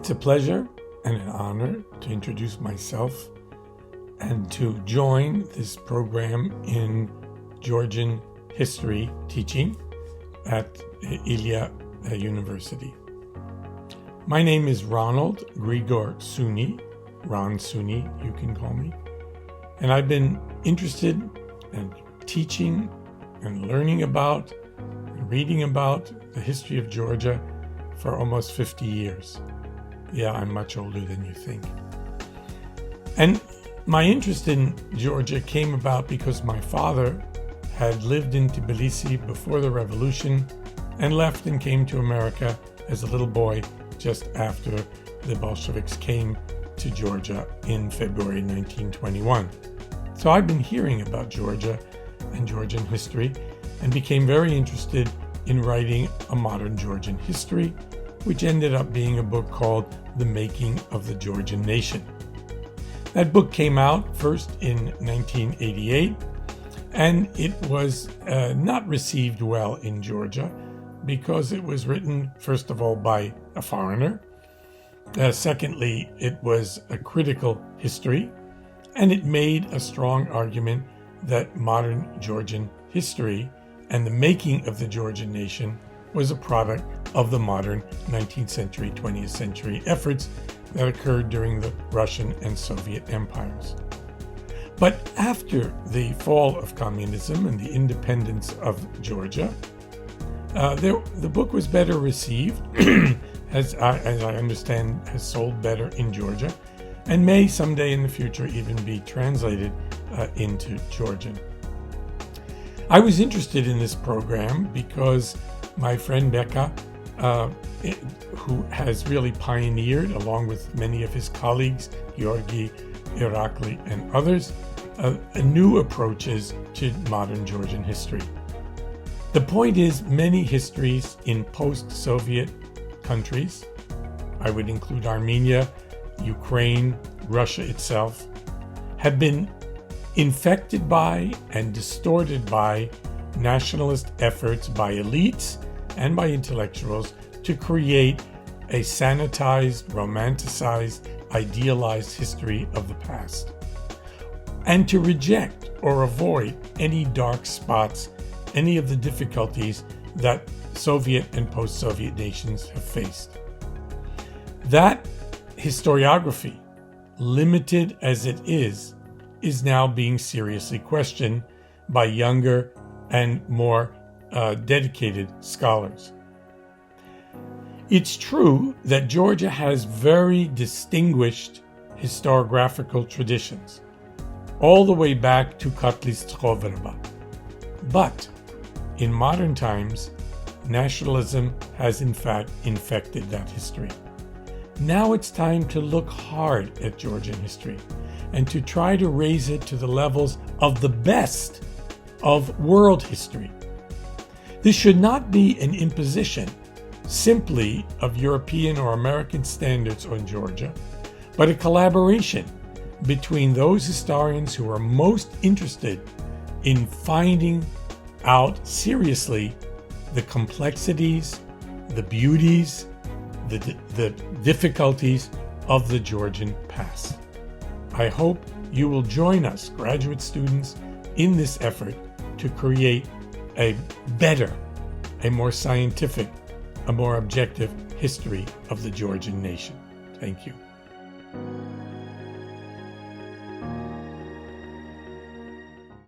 It's a pleasure and an honor to introduce myself and to join this program in Georgian history teaching at Ilia University. My name is Ronald Gregor Suni, Ron Suni, you can call me. And I've been interested in teaching and learning about and reading about the history of Georgia for almost 50 years. Yeah, I'm much older than you think. And my interest in Georgia came about because my father had lived in Tbilisi before the revolution and left and came to America as a little boy just after the Bolsheviks came to Georgia in February 1921. So I've been hearing about Georgia and Georgian history and became very interested in writing a modern Georgian history, which ended up being a book called The Making of the Georgian Nation. That book came out first in 1988, and it was not received well in Georgia because it was written, first of all, by a foreigner. Secondly, it was a critical history, and it made a strong argument that modern Georgian history and the making of the Georgian nation was a product of the modern 19th century, 20th century efforts that occurred during the Russian and Soviet empires. But after the fall of communism and the independence of Georgia, the book was better received, as I understand has sold better in Georgia, and may someday in the future even be translated into Georgian. I was interested in this program because my friend Becca, who has really pioneered, along with many of his colleagues, Georgi, Irakli, and others, new approaches to modern Georgian history. The point is, many histories in post-Soviet countries, I would include Armenia, Ukraine, Russia itself, have been infected by and distorted by nationalist efforts by elites and by intellectuals to create a sanitized, romanticized, idealized history of the past, and to reject or avoid any dark spots, any of the difficulties that Soviet and post-Soviet nations have faced. That historiography, limited as it is now being seriously questioned by younger and more dedicated scholars. It's true that Georgia has very distinguished historiographical traditions, all the way back to Katlis Tchoverba. But in modern times, nationalism has in fact infected that history. Now it's time to look hard at Georgian history and to try to raise it to the levels of the best of world history. This should not be an imposition simply of European or American standards on Georgia, but a collaboration between those historians who are most interested in finding out seriously the complexities, the beauties, the difficulties of the Georgian past. I hope you will join us, graduate students, in this effort to create a better, a more scientific, a more objective history of the Georgian nation. Thank you.